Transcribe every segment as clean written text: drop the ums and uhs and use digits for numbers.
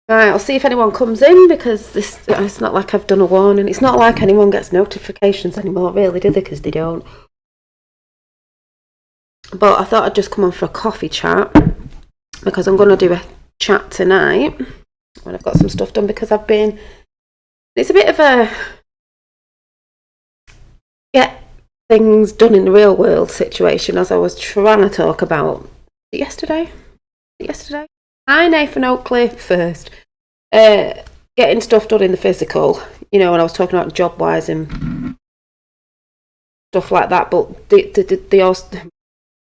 Right, I'll see if anyone comes in, because it's not like I've done a warning. It's not like anyone gets notifications anymore, really, do they? Because they don't. But I thought I'd just come on for a coffee chat, because I'm going to do a chat tonight when I've got some stuff done, because it's a bit of a get things done in the real world situation, as I was trying to talk about yesterday. Hi, Nathan Oakley first. Getting stuff done in the physical, when I was talking about job wise and stuff like that. But the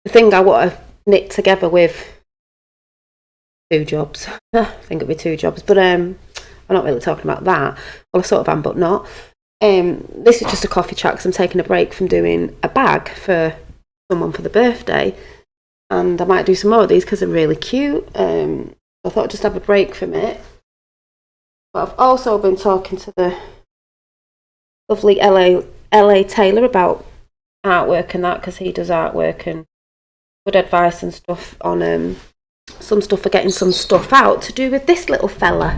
thing I want to knit together with 2 jobs. I think it'll be 2 jobs, but I'm not really talking about that. Well, I sort of am, but not. This is just a coffee chat, because I'm taking a break from doing a bag for someone for the birthday. And I might do some more of these because they're really cute. I thought I'd just have a break from it. But I've also been talking to the lovely LA Taylor about artwork and that, because he does artwork and good advice and stuff on some stuff for getting some stuff out to do with this little fella.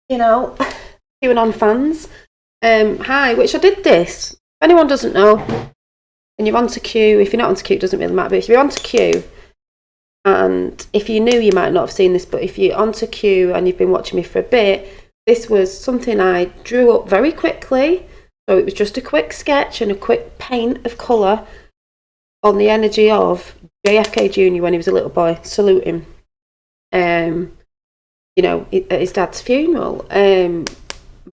QAnon fans. Hi, which I did this. If anyone doesn't know, and you're onto Q, if you're not onto Q, it doesn't really matter, but if you're onto Q, and if you're new, you might not have seen this, but if you're onto Q and you've been watching me for a bit, this was something I drew up very quickly. So it was just a quick sketch and a quick paint of colour on the energy of JFK Jr. when he was a little boy, saluting, at his dad's funeral.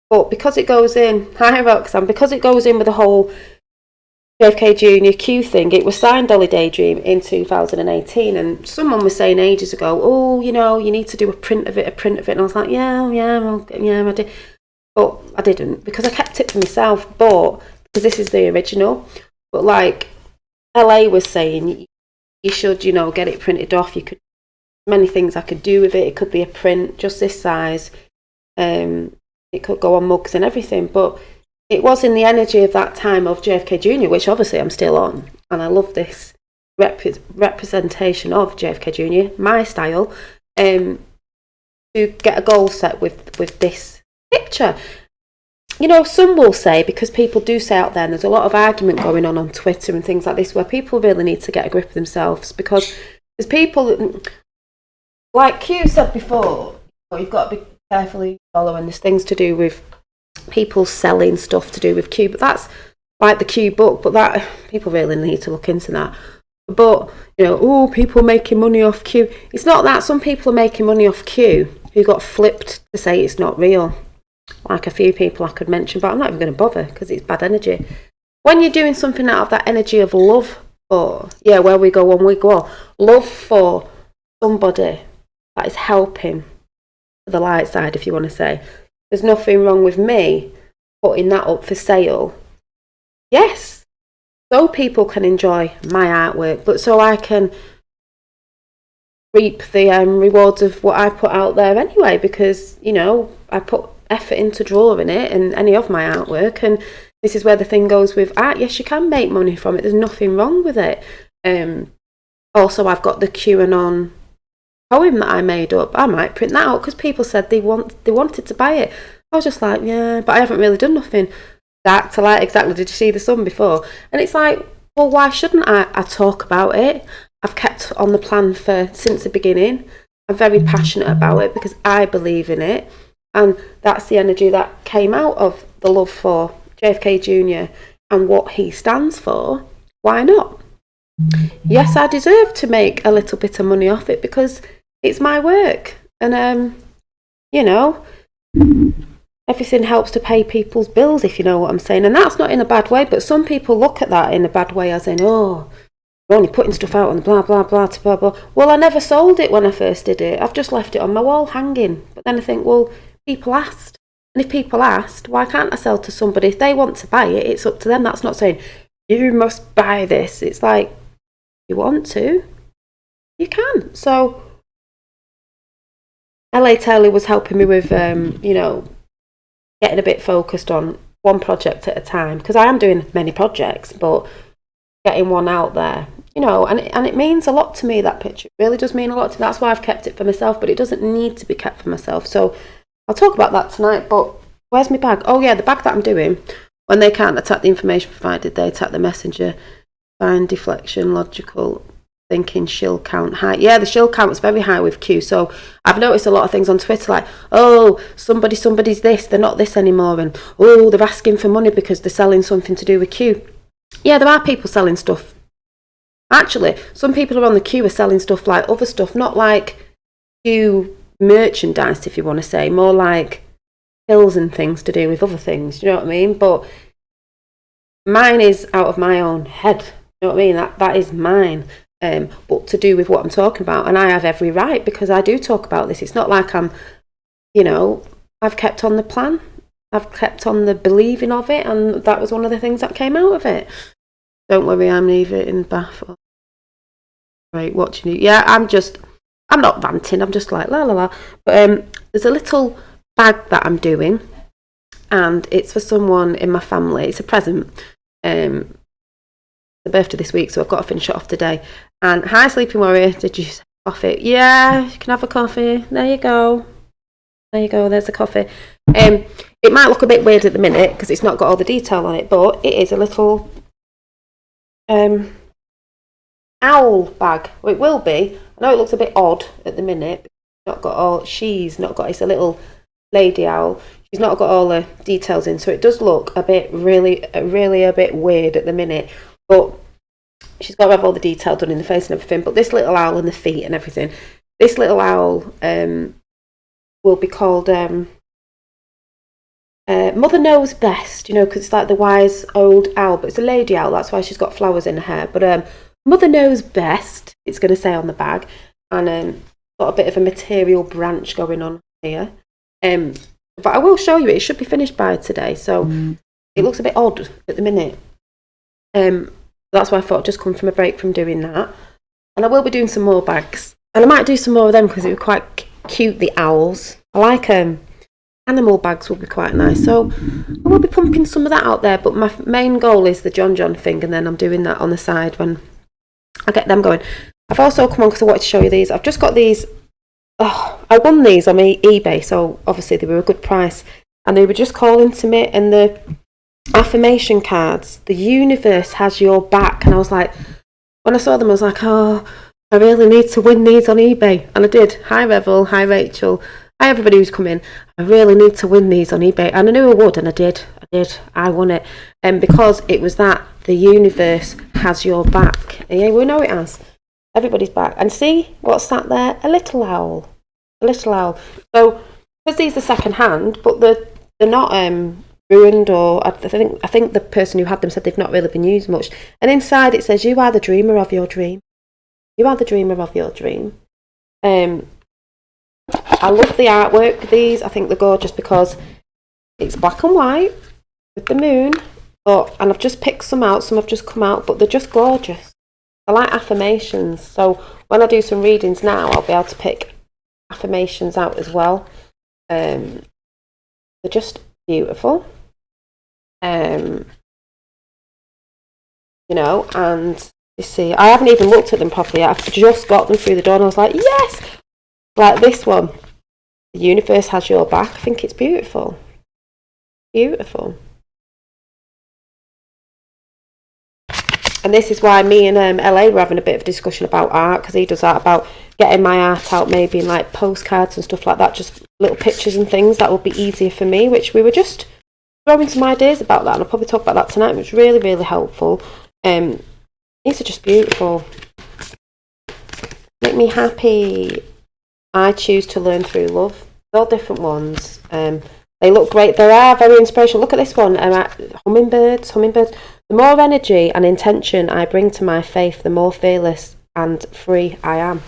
But because it goes in, hi Roxanne, because it goes in with the whole JFK Jr. Q thing, it was signed DollyDaydream in 2018, and someone was saying ages ago, you need to do a print of it, and I was like, yeah, I did. But I didn't, because I kept it for myself, because this is the original. But like LA was saying, you should, get it printed off. You could, many things I could do with it. It could be a print just this size. It could go on mugs and everything, but it was in the energy of that time of JFK Jr., which obviously I'm still on, and I love this representation of JFK Jr., my style, to get a goal set with this picture. Some will say, because people do say out there, and there's a lot of argument going on Twitter and things like this, where people really need to get a grip of themselves, because there's people, like Q said before, you've got to be carefully following. There's things to do with people selling stuff to do with Q, but that's like the Q book, but that people really need to look into that. But people making money off Q, it's not that. Some people are making money off Q who got flipped to say it's not real, like a few people I could mention, but I'm not even going to bother, because it's bad energy. When you're doing something out of that energy of love, or where we go on, we go on, love for somebody that is helping the light side, if you want to say, there's nothing wrong with me putting that up for sale. Yes, so people can enjoy my artwork, but so I can reap the rewards of what I put out there anyway, because I put effort into drawing it and any of my artwork, and this is where the thing goes with art. Yes, you can make money from it, there's nothing wrong with it. Also, I've got the QAnon poem that I made up. I might print that out, because people said they wanted to buy it. I was just like, yeah, but I haven't really done nothing dark to light exactly. Did you see the sun before? And it's like, well, why shouldn't I talk about it? I've kept on the plan since the beginning. I'm very passionate about it because I believe in it, and that's the energy that came out of the love for JFK Jr. and what he stands for. Why not? Yes, I deserve to make a little bit of money off it, because it's my work, and everything helps to pay people's bills, if you know what I'm saying. And that's not in a bad way, but some people look at that in a bad way, as in, you're only putting stuff out on blah blah blah to blah blah. Well, I never sold it when I first did it. I've just left it on my wall hanging. But then I think, well, people asked, and if people asked, why can't I sell to somebody? If they want to buy it, it's up to them. That's not saying you must buy this. It's like, you want to, you can. So LA Taylor was helping me with getting a bit focused on one project at a time, because I am doing many projects, but getting one out there you know, and it means a lot to me, that picture. It really does mean a lot to me. That's why I've kept it for myself, but it doesn't need to be kept for myself. So I'll talk about that tonight. But where's my bag? Oh yeah, the bag that I'm doing. When they can't attack the information provided, they attack the messenger. Find deflection, logical thinking, shill count high. Yeah, the shill count was very high with Q. So I've noticed a lot of things on Twitter like, oh, somebody's this, they're not this anymore, and oh, they're asking for money because they're selling something to do with Q. Yeah, there are people selling stuff. Actually, some people are on the Q are selling stuff like other stuff, not like Q merchandise, if you want to say, more like pills and things to do with other things. Do you know what I mean? But mine is out of my own head. You know what I mean? That is mine. But to do with what I'm talking about, and I have every right because I do talk about this. It's not like I'm, you know, I've kept on the plan. I've kept on the believing of it, and that was one of the things that came out of it. Don't worry, I'm leaving in bath. Right, watching you. Yeah, I'm not ranting. I'm just like la la la. But there's a little bag that I'm doing, and it's for someone in my family. It's a present. The birthday this week, so I've got to finish it off today. And hi, Sleeping Warrior, did you say coffee? Yeah, you can have a coffee. There you go. There you go. There's the coffee. It might look a bit weird at the minute because it's not got all the detail on it, but it is a little owl bag. Well, it will be. I know it looks a bit odd at the minute. She's not got. It's a little lady owl. She's not got all the details in, so it does look a bit really a bit weird at the minute. But she's got to have all the detail done in the face and everything. But this little owl and the feet and everything, this little owl will be called Mother Knows Best, you know, because it's like the wise old owl, but it's a lady owl. That's why she's got flowers in her hair. But Mother Knows Best, it's going to say on the bag, and got a bit of a material branch going on here. But I will show you it. It should be finished by today, so it looks a bit odd at the minute. That's why I thought I'd just come from a break from doing that. And I will be doing some more bags. And I might do some more of them because it would be quite cute, the owls. I like animal bags will be quite nice. So I will be pumping some of that out there. But my main goal is the John thing. And then I'm doing that on the side when I get them going. I've also come on because I wanted to show you these. I've just got these. I won these on eBay. So obviously they were a good price. And they were just calling to me. And the affirmation cards, the universe has your back. And I was like, when I saw them, I was like, oh, I really need to win these on eBay. And I did. Hi Revel, hi Rachel, hi everybody who's come in. I really need to win these on eBay. And I knew I would, and I did. I won it. And because it was that, the universe has your back. And yeah, we know it has. Everybody's back. And see what's that there? A little owl. So, because these are second hand, but they're not ruined, or I think the person who had them said they've not really been used much. And inside it says, you are the dreamer of your dream. You are the dreamer of your dream. I love the artwork of these. I think they're gorgeous because it's black and white with the moon. And I've just picked some out. Some have just come out, but they're just gorgeous. I like affirmations. So when I do some readings now, I'll be able to pick affirmations out as well. They're just beautiful. You know, and you see, I haven't even looked at them properly yet. I've just got them through the door and I was like, yes! Like this one, the universe has your back. I think it's beautiful. Beautiful. And this is why me and LA were having a bit of a discussion about art, because he does art, about getting my art out maybe in like postcards and stuff like that, just little pictures and things that would be easier for me, which we were just throwing some ideas about that, and I'll probably talk about that tonight, which was really, really helpful. These are just beautiful. Make me happy. I choose to learn through love. They're all different ones. They look great. They are very inspirational. Look at this one. Hummingbirds. The more energy and intention I bring to my faith, the more fearless and free I am.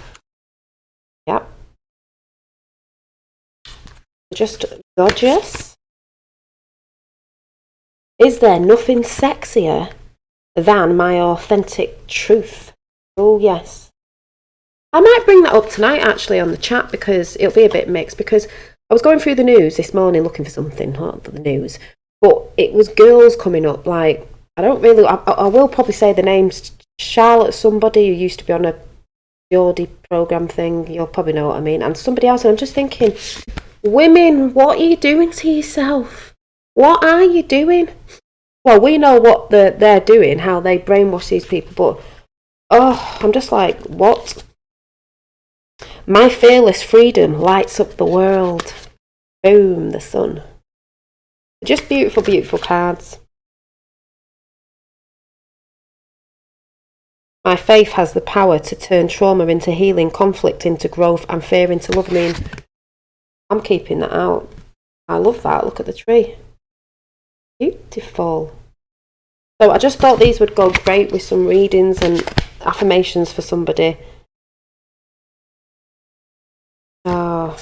Yep. Just gorgeous. Is there nothing sexier than my authentic truth? Oh, yes. I might bring that up tonight, actually, on the chat, because it'll be a bit mixed, because I was going through the news this morning looking for something, not the news, but it was girls coming up, like, I will probably say the names Charlotte, somebody who used to be on a Geordie programme thing, you'll probably know what I mean, and somebody else, and I'm just thinking, women, what are you doing to yourself? What are you doing? Well, we know what they're doing, how they brainwash these people, but I'm just like, what? My fearless freedom lights up the world. Boom, the sun. Just beautiful, beautiful cards. My faith has the power to turn trauma into healing, conflict into growth, and fear into love. I mean, I'm keeping that out. I love that. Look at the tree. Beautiful. So I just thought these would go great with some readings and affirmations for somebody. Oh.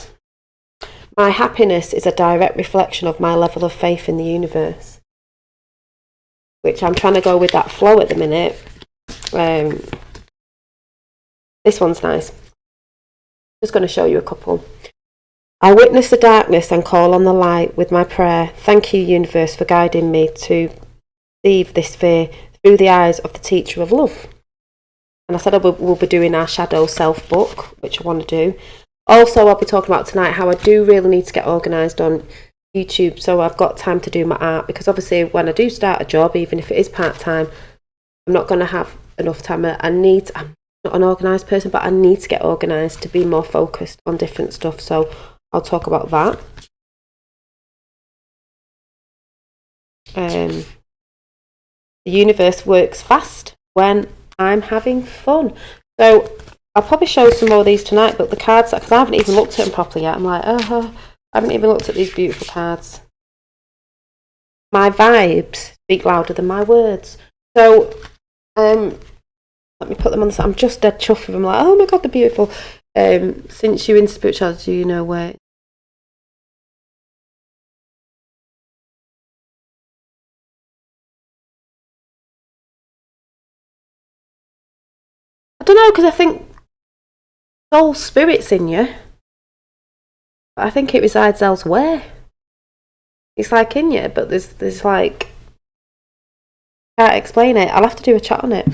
My happiness is a direct reflection of my level of faith in the universe. Which I'm trying to go with that flow at the minute. This one's nice. Just going to show you a couple. I witness the darkness and call on the light with my prayer. Thank you, universe, for guiding me to perceive this fear through the eyes of the teacher of love. And I said we'll be doing our shadow self book, which I want to do. Also, I'll be talking about tonight how I do really need to get organised on YouTube, so I've got time to do my art, because obviously when I do start a job, even if it is part-time, I'm not going to have enough time. I'm not an organised person, but I need to get organised to be more focused on different stuff, so I'll talk about that. The universe works fast when I'm having fun. So I'll probably show some more of these tonight, but the cards, because I haven't even looked at them properly yet, I'm like, I haven't even looked at these beautiful cards. My vibes speak louder than my words. So let me put them on the side. I'm just dead chuffed with them. Like, oh my god, they're beautiful. Since you're into spirituality, you know where. I don't know, because I think soul spirit's in you, but I think it resides elsewhere. It's like in you, but there's like, can't explain it. I'll have to do a chat on it.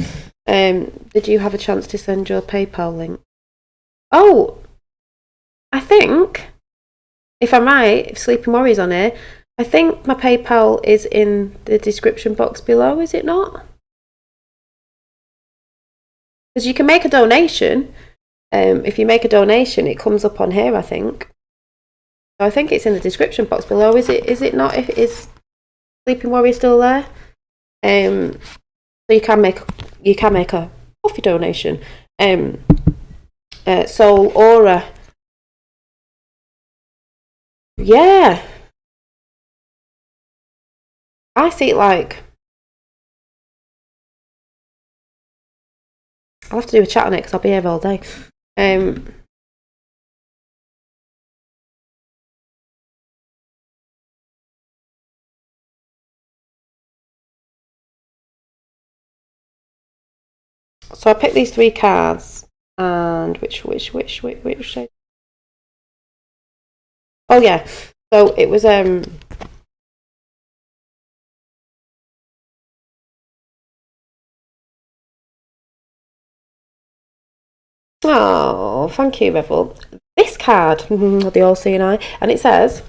Did you have a chance to send your PayPal link? Oh, I think, if I'm right, if Sleeping Warrior's on here, I think my PayPal is in the description box below, is it not? Because you can make a donation. If you make a donation, it comes up on here, I think. So I think it's in the description box below. Is it not? If it is Sleeping Warrior still there? So you can make a coffee donation. Soul Aura. Yeah. I see it like, I'll have to do a chat on it because I'll be here all day. So I picked these 3 cards, and which shade? Oh yeah. So it was oh, thank you, Revel. This card, the all-seeing eye, and it says,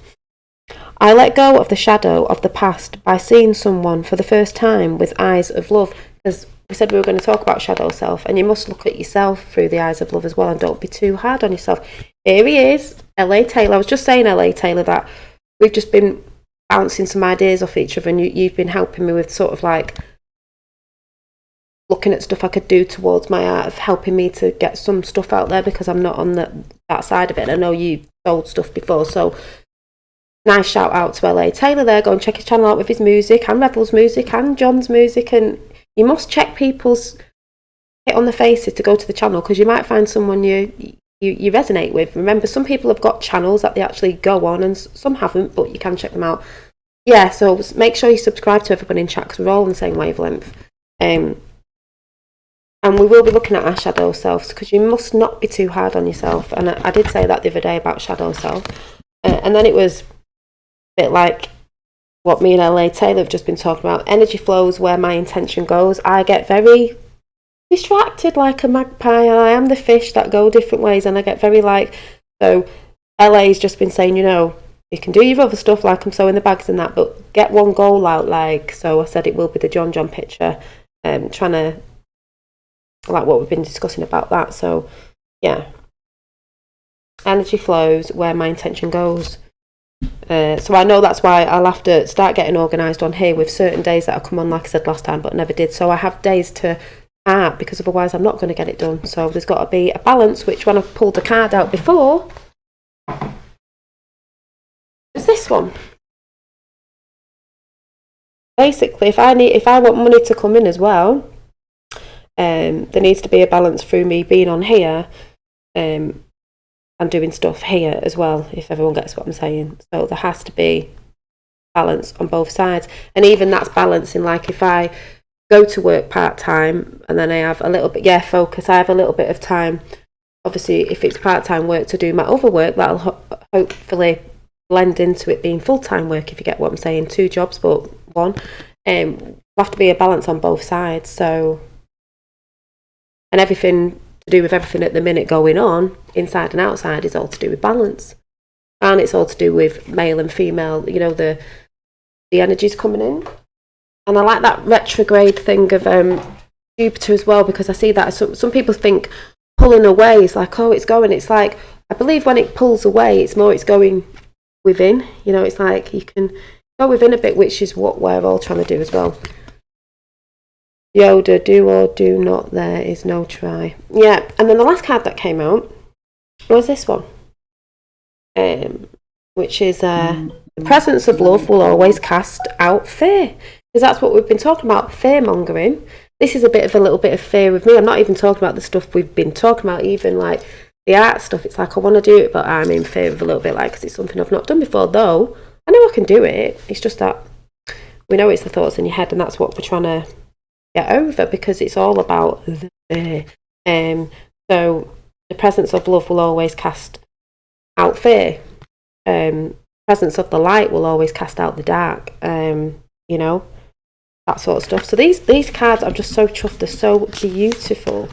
I let go of the shadow of the past by seeing someone for the first time with eyes of love. Because we said we were going to talk about shadow self, and you must look at yourself through the eyes of love as well, and don't be too hard on yourself. Here he is, LA Taylor. I was just saying, LA Taylor, that we've just been bouncing some ideas off each other, and you've been helping me with sort of like looking at stuff I could do towards my art, of helping me to get some stuff out there, because I'm not on that side of it. And I know you sold stuff before, so nice shout out to LA Taylor there. Go and check his channel out with his music, and Revel's music, and John's music. And you must check people's hit on the faces to go to the channel, because you might find someone you resonate with. Remember, some people have got channels that they actually go on, and some haven't, but you can check them out. Yeah, so make sure you subscribe to everyone in chat, because we're all on the same wavelength. And we will be looking at our shadow selves, because you must not be too hard on yourself. And I did say that the other day about shadow self. And then it was a bit like what me and LA Taylor have just been talking about. Energy flows where my intention goes. I get very distracted like a magpie. I am the fish that go different ways, and I get very like, so LA's just been saying, you know, you can do your other stuff like I'm sewing the bags and that, but get one goal out. Like, so I said it will be the John picture, trying to, like what we've been discussing about that. So yeah, energy flows where my intention goes. So I know that's why I'll have to start getting organised on here with certain days that I come on, like I said last time, but never did. So I have days to art, because otherwise I'm not going to get it done. So there's got to be a balance, which when I pulled the card out before, is this one. Basically, if I want money to come in as well, there needs to be a balance through me being on here, and doing stuff here as well, if everyone gets what I'm saying. So there has to be balance on both sides, and even that's balancing, like if I go to work part-time and then I have a little bit, focus, I have a little bit of time, obviously if it's part-time work, to do my other work, that'll hopefully blend into it being full-time work, if you get what I'm saying. 2 jobs but one. There'll have to be a balance on both sides. So, and everything to do with everything at the minute going on, inside and outside, is all to do with balance. And it's all to do with male and female, you know, the energies coming in. And I like that retrograde thing of Jupiter as well, because I see that some people think pulling away is like, oh, it's going. It's like, I believe when it pulls away, it's going within. You know, it's like you can go within a bit, which is what we're all trying to do as well. Yoda, do or do not, there is no try. Yeah, and then the last card that came out was this one, which is the presence of love will always cast out fear. Because that's what we've been talking about, fear mongering. This is a little bit of fear with me. I'm not even talking about the stuff we've been talking about, even like the art stuff. It's like I want to do it, but I'm in fear of a little bit, like, because it's something I've not done before. Though I know I can do it. It's just that we know it's the thoughts in your head, and that's what we're trying to get over, because it's all about the fear. So the presence of love will always cast out fear. Presence of the light will always cast out the dark. You know, that sort of stuff. So these cards, I'm just so chuffed. They're so beautiful.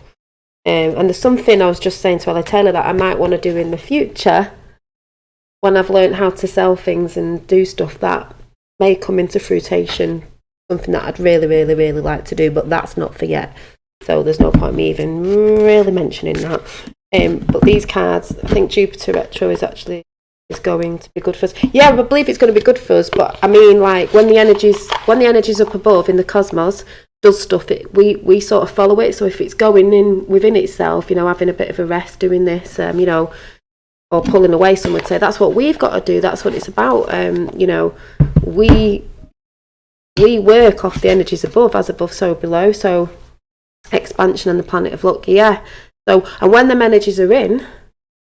And there's something I was just saying to Ellie Taylor that I might want to do in the future, when I've learned how to sell things and do stuff that may come into fruition. Something that I'd really, really, really like to do, but that's not for yet. So there's no point me even really mentioning that. But these cards, I think Jupiter retro is going to be good for us. Yeah, I believe it's going to be good for us. But I mean, like when the energy's up above in the cosmos, does stuff. We sort of follow it. So if it's going in within itself, you know, having a bit of a rest, doing this, you know, or pulling away, some would say that's what we've got to do. That's what it's about. You know, we work off the energies above, as above, so below. So expansion and the planet of luck, yeah. So, and when them energies are in,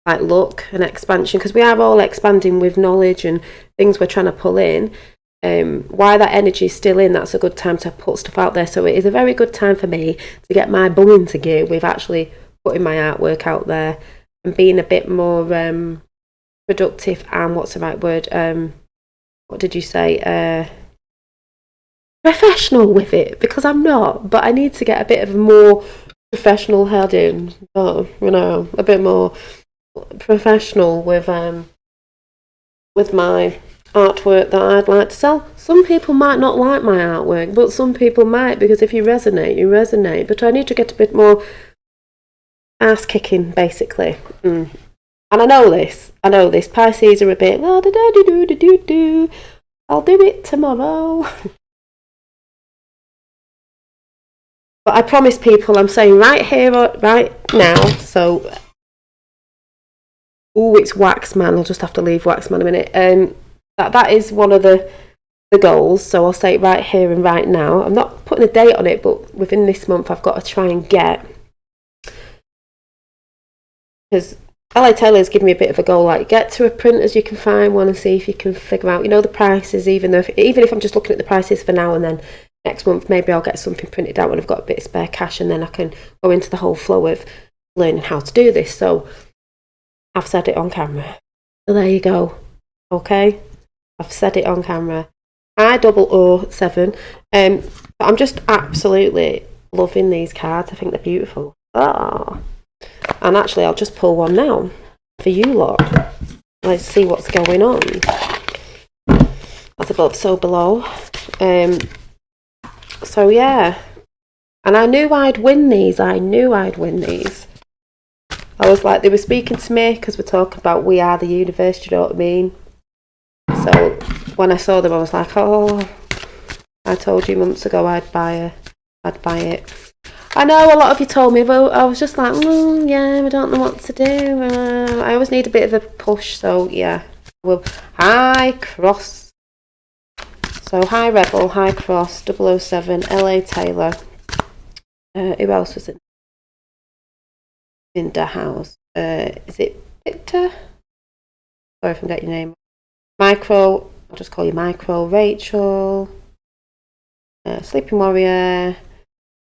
like luck and expansion, because we are all expanding with knowledge and things we're trying to pull in, why that energy is still in, that's a good time to put stuff out there. So it is a very good time for me to get my bum into gear with actually putting my artwork out there and being a bit more productive and, what's the right word, what did you say, professional with it, because I'm not, but I need to get a bit of a more professional head in, you know, a bit more professional with my artwork that I'd like to sell. Some people might not like my artwork, but some people might, because if you resonate, you resonate. But I need to get a bit more ass kicking, basically. And I know this. Pisces are a bit I'll do it tomorrow. But I promise people, I'm saying right here, right now, so, it's Waxman, I'll just have to leave Waxman a minute. That is one of the goals, so I'll say it right here and right now. I'm not putting a date on it, but within this month I've got to try and get, because LA Taylor's given me a bit of a goal, like get to a printers you can find one and see if you can figure out, you know, the prices, even if I'm just looking at the prices for now, and then next month maybe I'll get something printed out when I've got a bit of spare cash, and then I can go into the whole flow of learning how to do this. So I've said it on camera. So there you go. Okay? I've said it on camera. I 007. I'm just absolutely loving these cards. I think they're beautiful. Ah, and actually I'll just pull one now for you lot. Let's see what's going on. That's above, so below. So yeah, and I knew I'd win these. I was like, they were speaking to me because we're talking about We Are the Universe, you know what I mean? So when I saw them, I was like, oh, I told you months ago I'd buy it. I know a lot of you told me, but I was just like, yeah, I don't know what to do. I always need a bit of a push, so yeah. Well, High Cross. So High Rebel, High Cross, 007, LA Taylor. Who else was in the house? Is it Victor? Sorry if I'm getting your name. Micro, I'll just call you Micro. Rachel. Sleeping Warrior.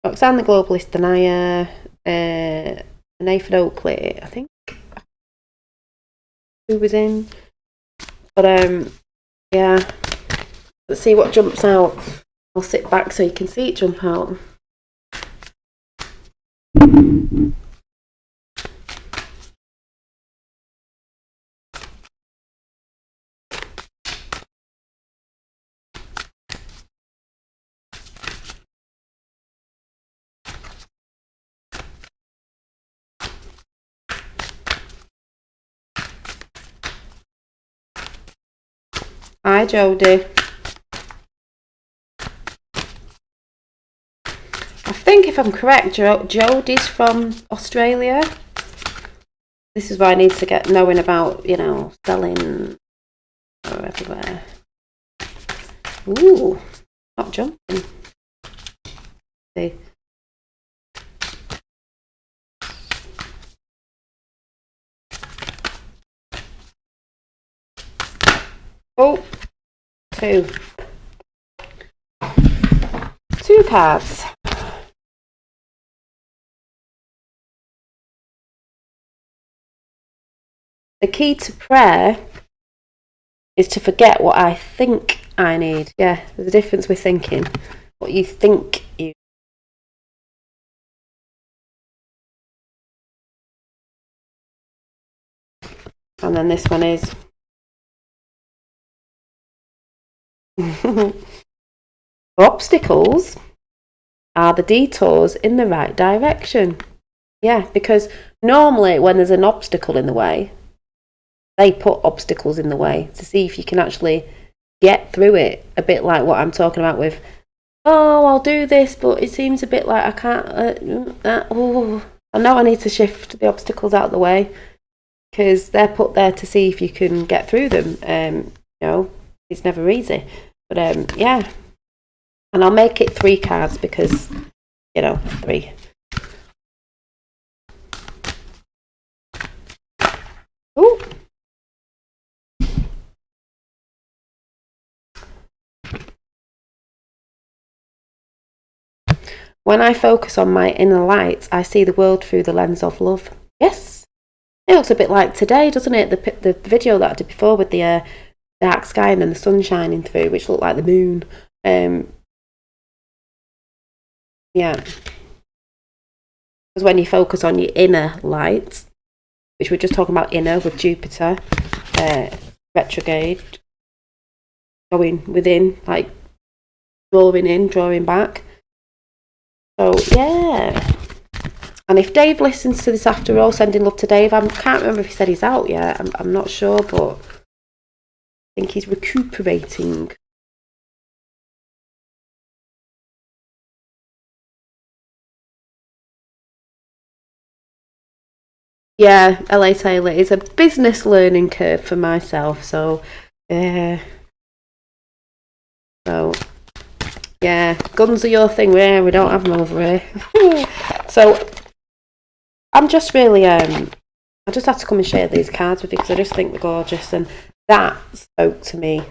Roxanne the Globalist Denier. Nathan Oakley, I think. Who was in? But yeah. Let's see what jumps out. I'll sit back so you can see it jump out. Hi Jodie. I think if I'm correct, Jodie's from Australia. This is why I need to get knowing about, you know, selling everywhere. Ooh, not jumping. See. Oh, two cards. The key to prayer is to forget what I think I need. Yeah, there's a difference with thinking. What you think you. And then this one is. Obstacles are the detours in the right direction. Yeah, because normally when there's an obstacle in the way, they put obstacles in the way to see if you can actually get through it. A bit like what I'm talking about with, oh, I'll do this, but it seems a bit like I can't. I know I need to shift the obstacles out of the way because they're put there to see if you can get through them. You know, it's never easy. But yeah. And I'll make it 3 cards because, you know, 3. Ooh. When I focus on my inner light, I see the world through the lens of love. Yes. It looks a bit like today, doesn't it? The video that I did before with the dark sky and then the sun shining through, which looked like the moon. Yeah. Because when you focus on your inner light, which we're just talking about inner with Jupiter, retrograde, going within, like drawing in, drawing back. So, yeah. And if Dave listens to this after all, sending love to Dave. I can't remember if he said he's out yet. I'm not sure, but I think he's recuperating. Yeah, LA Taylor is a business learning curve for myself. So, yeah, guns are your thing. We don't have them over here. So, I'm just really, I just had to come and share these cards with you because I just think they're gorgeous, and that spoke to me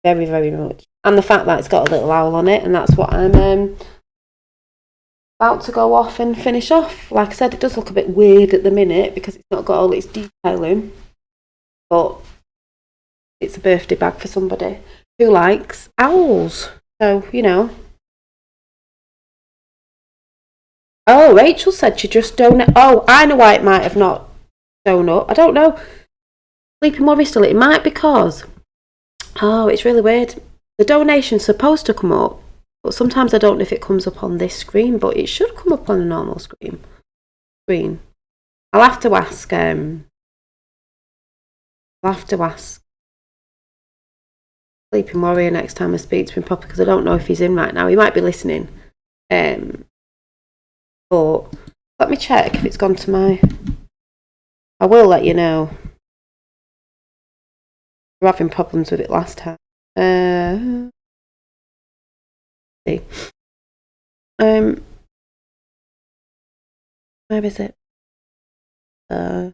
very, very much. And the fact that it's got a little owl on it, and that's what I'm about to go off and finish off. Like I said, it does look a bit weird at the minute because it's not got all its detailing, but it's a birthday bag for somebody who likes owls. So, you know, Oh, Rachel said she just donate. Oh, I know why it might have not shown up. I don't know. Sleeping Worry still. It might because. Oh, it's really weird. The donation's supposed to come up, but sometimes I don't know if it comes up on this screen, but it should come up on a normal screen. I'll have to ask. I'll have to ask Sleeping Warrior next time I speak to him properly because I don't know if he's in right now. He might be listening. But let me check if it's gone to my. I will let you know. We're having problems with it last time. See. Where is it? I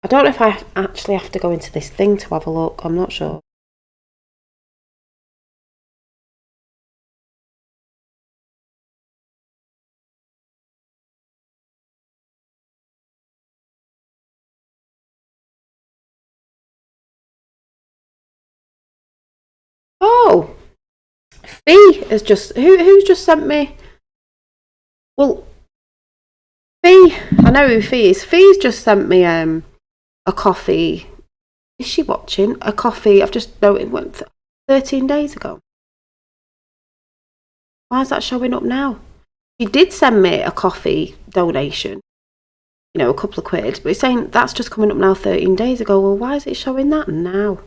don't know if I actually have to go into this thing to have a look. I'm not sure. Oh, Fee has just who's just sent me. Well, Fee, I know who Fee is. Fee's just sent me a coffee. Is she watching a coffee? I've just noticed it went 13 days ago. Why is that showing up now? She did send me a coffee donation. You know, a couple of quid, but it's saying that's just coming up now 13 days ago. Well, why is it showing that now?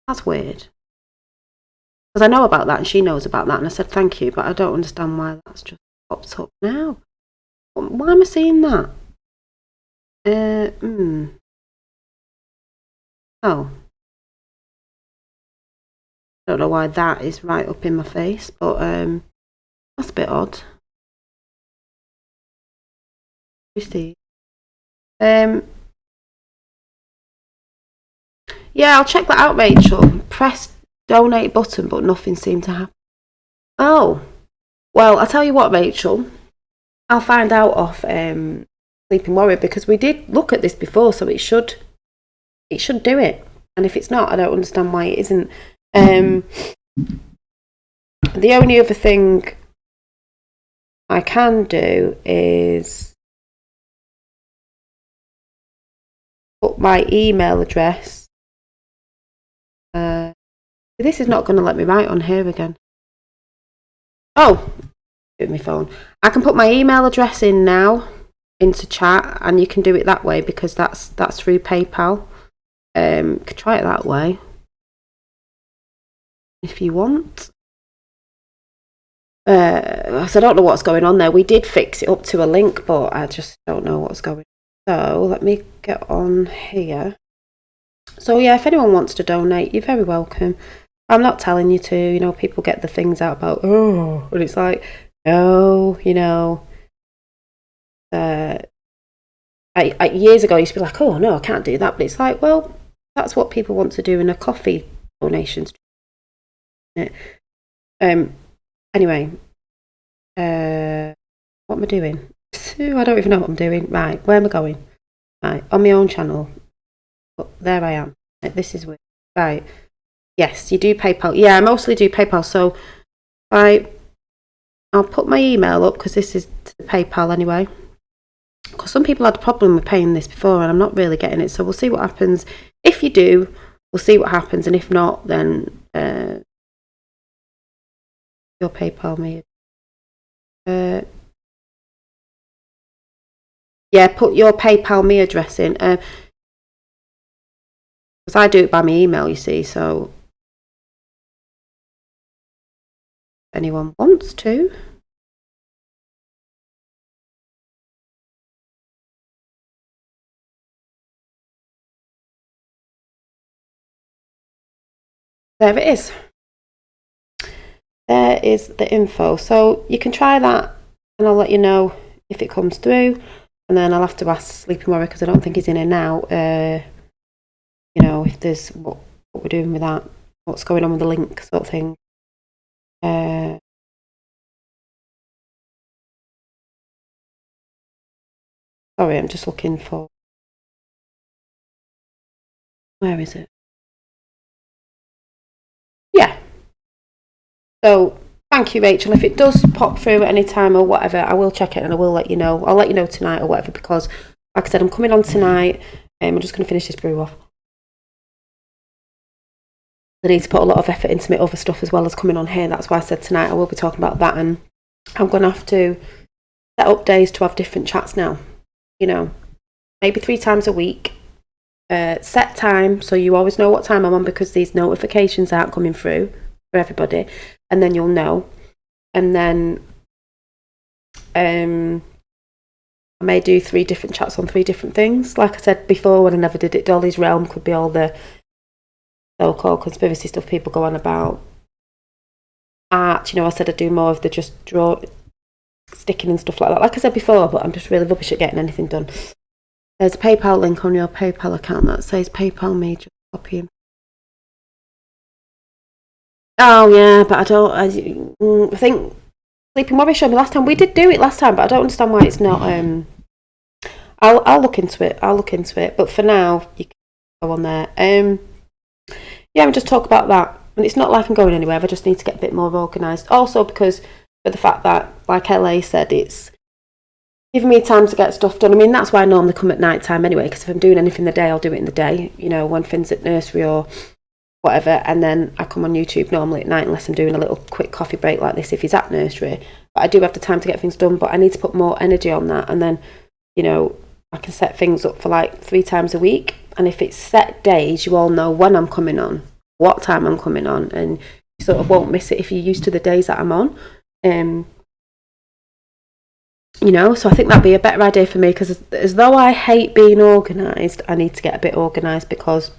That's weird. Because I know about that and she knows about that, and I said thank you, but I don't understand why that's just popped up now. Why am I seeing that? Oh. I don't know why that is right up in my face, but that's a bit odd. Receive. Yeah, I'll check that out, Rachel. Press donate button, but nothing seemed to happen. Oh, well, I'll tell you what, Rachel. I'll find out off Sleeping Warrior because we did look at this before, so it should do it. And if it's not, I don't understand why it isn't. The only other thing I can do is put my email address. This is not going to let me write on here again. Oh, with my phone. I can put my email address in now into chat, and you can do it that way because that's through PayPal. Could try it that way if you want. So I don't know what's going on there. We did fix it up to a link, but I just don't know what's going on. So let me get on here. So yeah, if anyone wants to donate, you're very welcome. I'm not telling you to. You know, people get the things out about but it's like no, you know. Years ago, I used to be like, oh no, I can't do that. But it's like, well, that's what people want to do in a coffee donation. Anyway, what am I doing? I don't even know what I'm doing. Right, where am I going? Right, on my own channel. But there I am. This is weird. Right. Yes, you do PayPal. Yeah, I mostly do PayPal. So I'll put my email up because this is to PayPal anyway. Because some people had a problem with paying this before and I'm not really getting it. So we'll see what happens. If you do, we'll see what happens. And if not, then your PayPal me. Yeah, put your PayPal me address in. Because I do it by my email, you see. So if anyone wants to. There it is. There is the info. So you can try that and I'll let you know if it comes through. And then I'll have to ask Sleeping Warrior because I don't think he's in here now. You know, if there's what we're doing with that, what's going on with the link sort of thing. Sorry, I'm just looking for. Where is it? Yeah. So thank you, Rachel. If it does pop through at any time or whatever, I will check it and I will let you know. I'll let you know tonight or whatever, because like I said, I'm coming on tonight. I'm just going to finish this brew off. I need to put a lot of effort into my other stuff as well as coming on here. That's why I said tonight I will be talking about that, and I'm going to have to set up days to have different chats now. You know, maybe 3 times a week. Set time so you always know what time I'm on, because these notifications aren't coming through for everybody, and then you'll know. And then I may do 3 different chats on 3 different things. Like I said before when I never did it, Dolly's Realm could be all the so-called conspiracy stuff people go on about. Art, you know, I said I'd do more of the just sticking and stuff like that, like I said before, but I'm just really rubbish at getting anything done. There's a PayPal link on your PayPal account that says PayPal me, just copy him. Oh yeah, but I think Sleeping Worry showed me last time. We did do it last time, but I don't understand why it's not. I'll look into it. But for now, you can go on there. Yeah, and just talk about that. And it's not like I'm going anywhere. I just need to get a bit more organised. Also, because of the fact that, like LA said, it's giving me time to get stuff done. I mean, that's why I normally come at night time anyway, because if I'm doing anything in the day, I'll do it in the day, you know, when Finn's at nursery or whatever. And then I come on YouTube normally at night, unless I'm doing a little quick coffee break like this if he's at nursery. But I do have the time to get things done, but I need to put more energy on that. And then, you know, I can set things up for like 3 times a week. And if it's set days, you all know when I'm coming on, what time I'm coming on, and you sort of won't miss it if you're used to the days that I'm on. You know, so I think that'd be a better idea for me, because as though I hate being organised, I need to get a bit organised, because,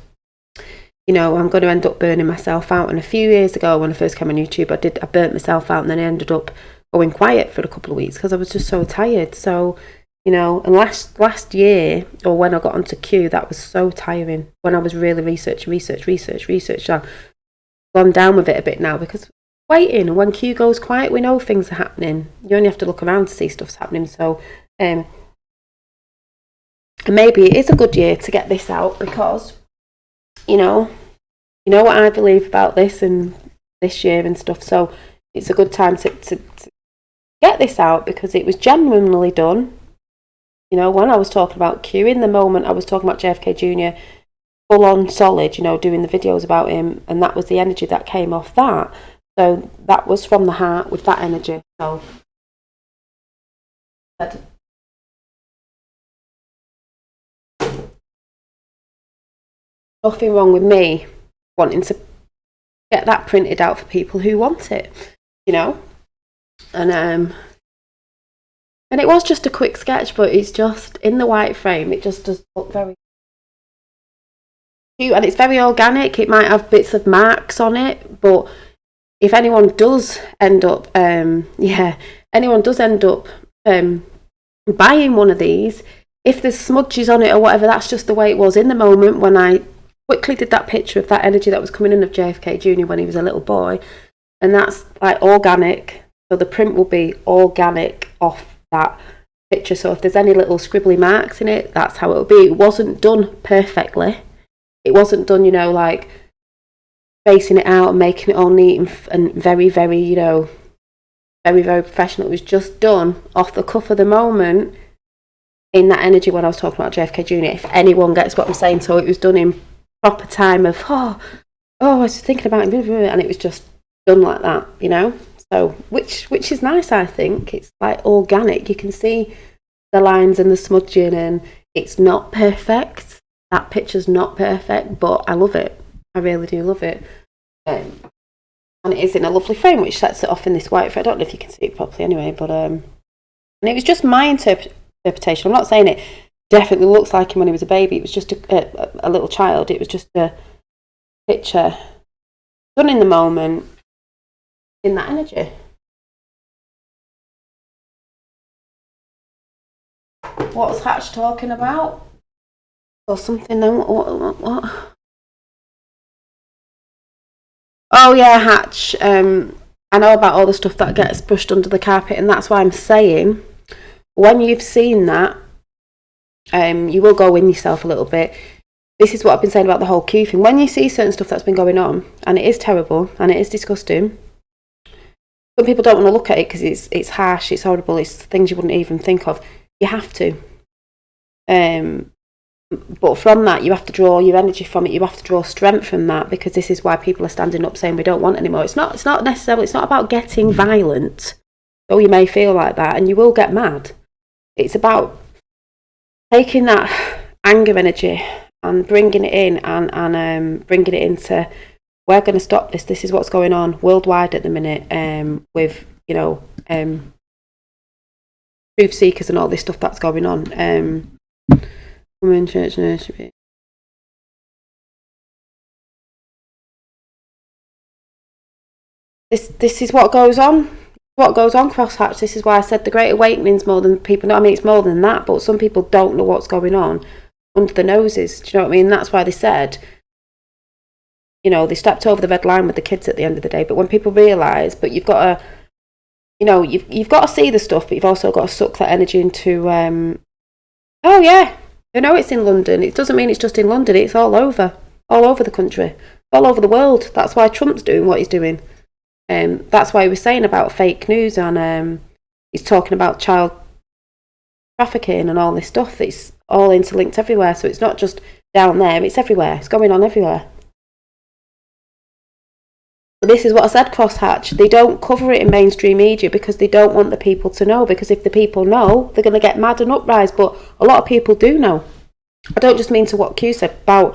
you know, I'm going to end up burning myself out. And a few years ago when I first came on YouTube, I burnt myself out, and then I ended up going quiet for a couple of weeks because I was just so tired. So, you know, and last year, or when I got onto Q, that was so tiring, when I was really research. I've gone down with it a bit now, because waiting, and when Q goes quiet, we know things are happening. You only have to look around to see stuff's happening. So and maybe it is a good year to get this out, because you know what I believe about this and this year and stuff. So it's a good time to get this out, because it was genuinely done. You know, when I was talking about Q, in the moment I was talking about JFK Jr. full on solid, you know, doing the videos about him, and that was the energy that came off that. So that was from the heart with that energy. So nothing wrong with me wanting to get that printed out for people who want it, you know. And it was just a quick sketch, but it's just in the white frame. It just does look very cute, and it's very organic. It might have bits of marks on it, but if anyone does end up, buying one of these, if there's smudges on it or whatever, that's just the way it was in the moment when I quickly did that picture of that energy that was coming in of JFK Jr. when he was a little boy. And that's like organic, so the print will be organic off that picture. So if there's any little scribbly marks in it, that's how it'll be. It wasn't done perfectly. It wasn't done, you know, like spacing it out and making it all neat and very, very, you know, very, very professional. It was just done off the cuff of the moment in that energy when I was talking about JFK Jr., if anyone gets what I'm saying. So it was done in proper time of, I was thinking about it, and it was just done like that, you know. So which is nice, I think. It's like organic. You can see the lines and the smudging, and it's not perfect. That picture's not perfect, but I love it. I really do love it. And it is in a lovely frame, which sets it off in this white frame. I don't know if you can see it properly anyway, but and it was just my interpretation. I'm not saying it definitely looks like him when he was a baby. It was just a little child. It was just a picture done in the moment, in that energy. What was Hatch talking about? Or something then? What? Oh yeah, Hatch. I know about all the stuff that gets brushed under the carpet, and that's why I'm saying, when you've seen that, you will go in yourself a little bit. This is what I've been saying about the whole Q thing. When you see certain stuff that's been going on, and it is terrible, and it is disgusting, Some people don't want to look at it because it's harsh, it's horrible, it's things you wouldn't even think of. You have to. But from that, you have to draw your energy from it. You have to draw strength from that, because this is why people are standing up saying we don't want anymore. It's not necessarily. It's not about getting violent. Though you may feel like that, and you will get mad. It's about taking that anger energy and bringing it in, and bringing it into, we're going to stop this. This is what's going on worldwide at the minute, with truth seekers and all this stuff that's going on. Women, church, nursery. This is what goes on. What goes on, crosshatch. This is why I said the Great Awakening's more than people know. I mean, it's more than that, but some people don't know what's going on under the noses. Do you know what I mean? That's why they said, they stepped over the red line with the kids at the end of the day. But when people realise, but you've got to, you've got to see the stuff, but you've also got to suck that energy into. Oh yeah. It's in London. It doesn't mean it's just in London. It's all over the country, all over the world. That's why Trump's doing what he's doing. That's why he was saying about fake news, and he's talking about child trafficking and all this stuff. It's all interlinked everywhere. So it's not just down there. It's everywhere. It's going on everywhere. But this is what I said, crosshatch. They don't cover it in mainstream media because they don't want the people to know. Because if the people know, they're going to get mad and uprise. But a lot of people do know. I don't just mean to what Q said about,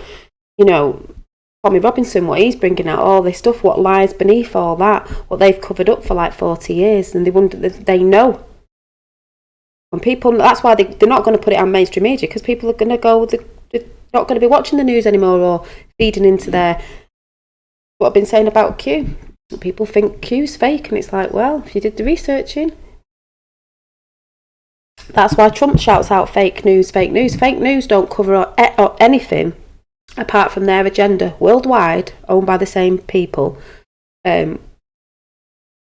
Tommy Robinson, what he's bringing out, all this stuff, what lies beneath all that, what they've covered up for like 40 years, and they know. When people, that's why they're not going to put it on mainstream media, because people are going to go, they're not going to be watching the news anymore or feeding into what I've been saying about Q. People think Q's fake, and it's like, well, if you did the researching. That's why Trump shouts out fake news, fake news. Fake news don't cover anything apart from their agenda worldwide, owned by the same people. Their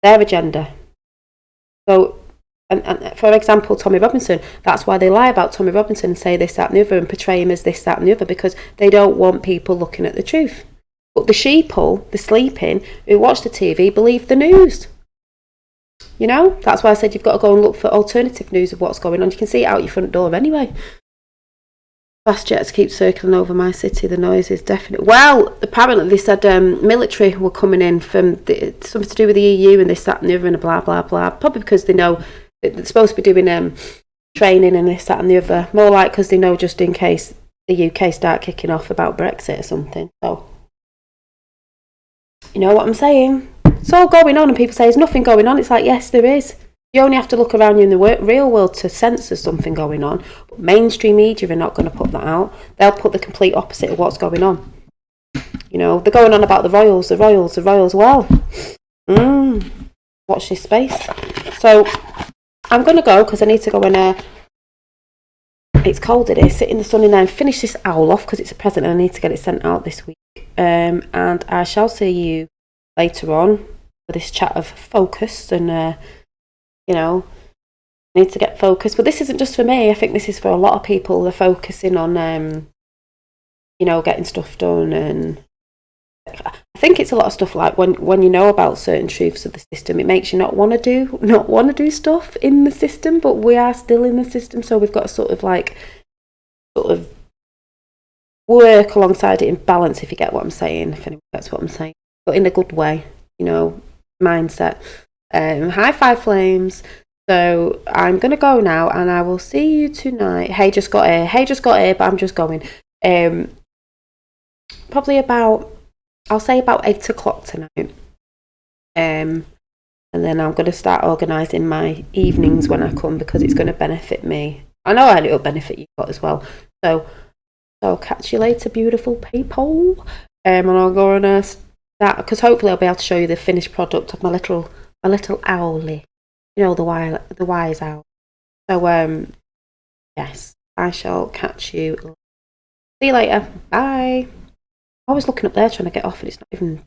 agenda. So, and for example, Tommy Robinson, that's why they lie about Tommy Robinson and say this, that and the other, and portray him as this, that and the other, because they don't want people looking at the truth. But the sheeple, the sleeping, who watch the TV, believe the news. That's why I said you've got to go and look for alternative news of what's going on. You can see it out your front door anyway. Fast jets keep circling over my city. The noise is definite. Well, apparently they said military were coming in from something to do with the EU and this, that and the other, and blah, blah, blah. Probably because they know they're supposed to be doing training and this, that and the other. More like because they know just in case the UK start kicking off about Brexit or something. So, you know what I'm saying? It's all going on, and people say there's nothing going on. It's like, yes, there is. You only have to look around you in the real world to sense there's something going on. But mainstream media are not going to put that out. They'll put the complete opposite of what's going on. They're going on about the royals. Well, watch this space. So I'm going to go because I need to go and it's cold in here, sit in the sun in there and finish this owl off because it's a present and I need to get it sent out this week. And I shall see you later on for this chat of focus and need to get focused. But this isn't just for me. I think this is for a lot of people. They're focusing on getting stuff done, and I think it's a lot of stuff like when you know about certain truths of the system, it makes you not want to do stuff in the system, but we are still in the system, so we've got to sort of work alongside it in balance, if you get what I'm saying, if anyone gets what I'm saying, but in a good way, mindset. High five flames. So I'm gonna go now, and I will see you tonight. Hey, just got here, but I'm just going. Probably I'll say about 8 o'clock tonight. And then I'm gonna start organising my evenings when I come, because it's gonna benefit me. I know it'll benefit you as well. So I'll catch you later, beautiful people. And I'll go and start, because hopefully I'll be able to show you the finished product of my little owlie. The wise owl. So yes, I shall catch you. See you later. Bye. I was looking up there trying to get off, and it's not even.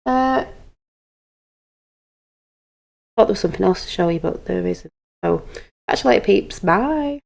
Thought there was something else to show you, but there isn't. So catch you later, peeps. Bye.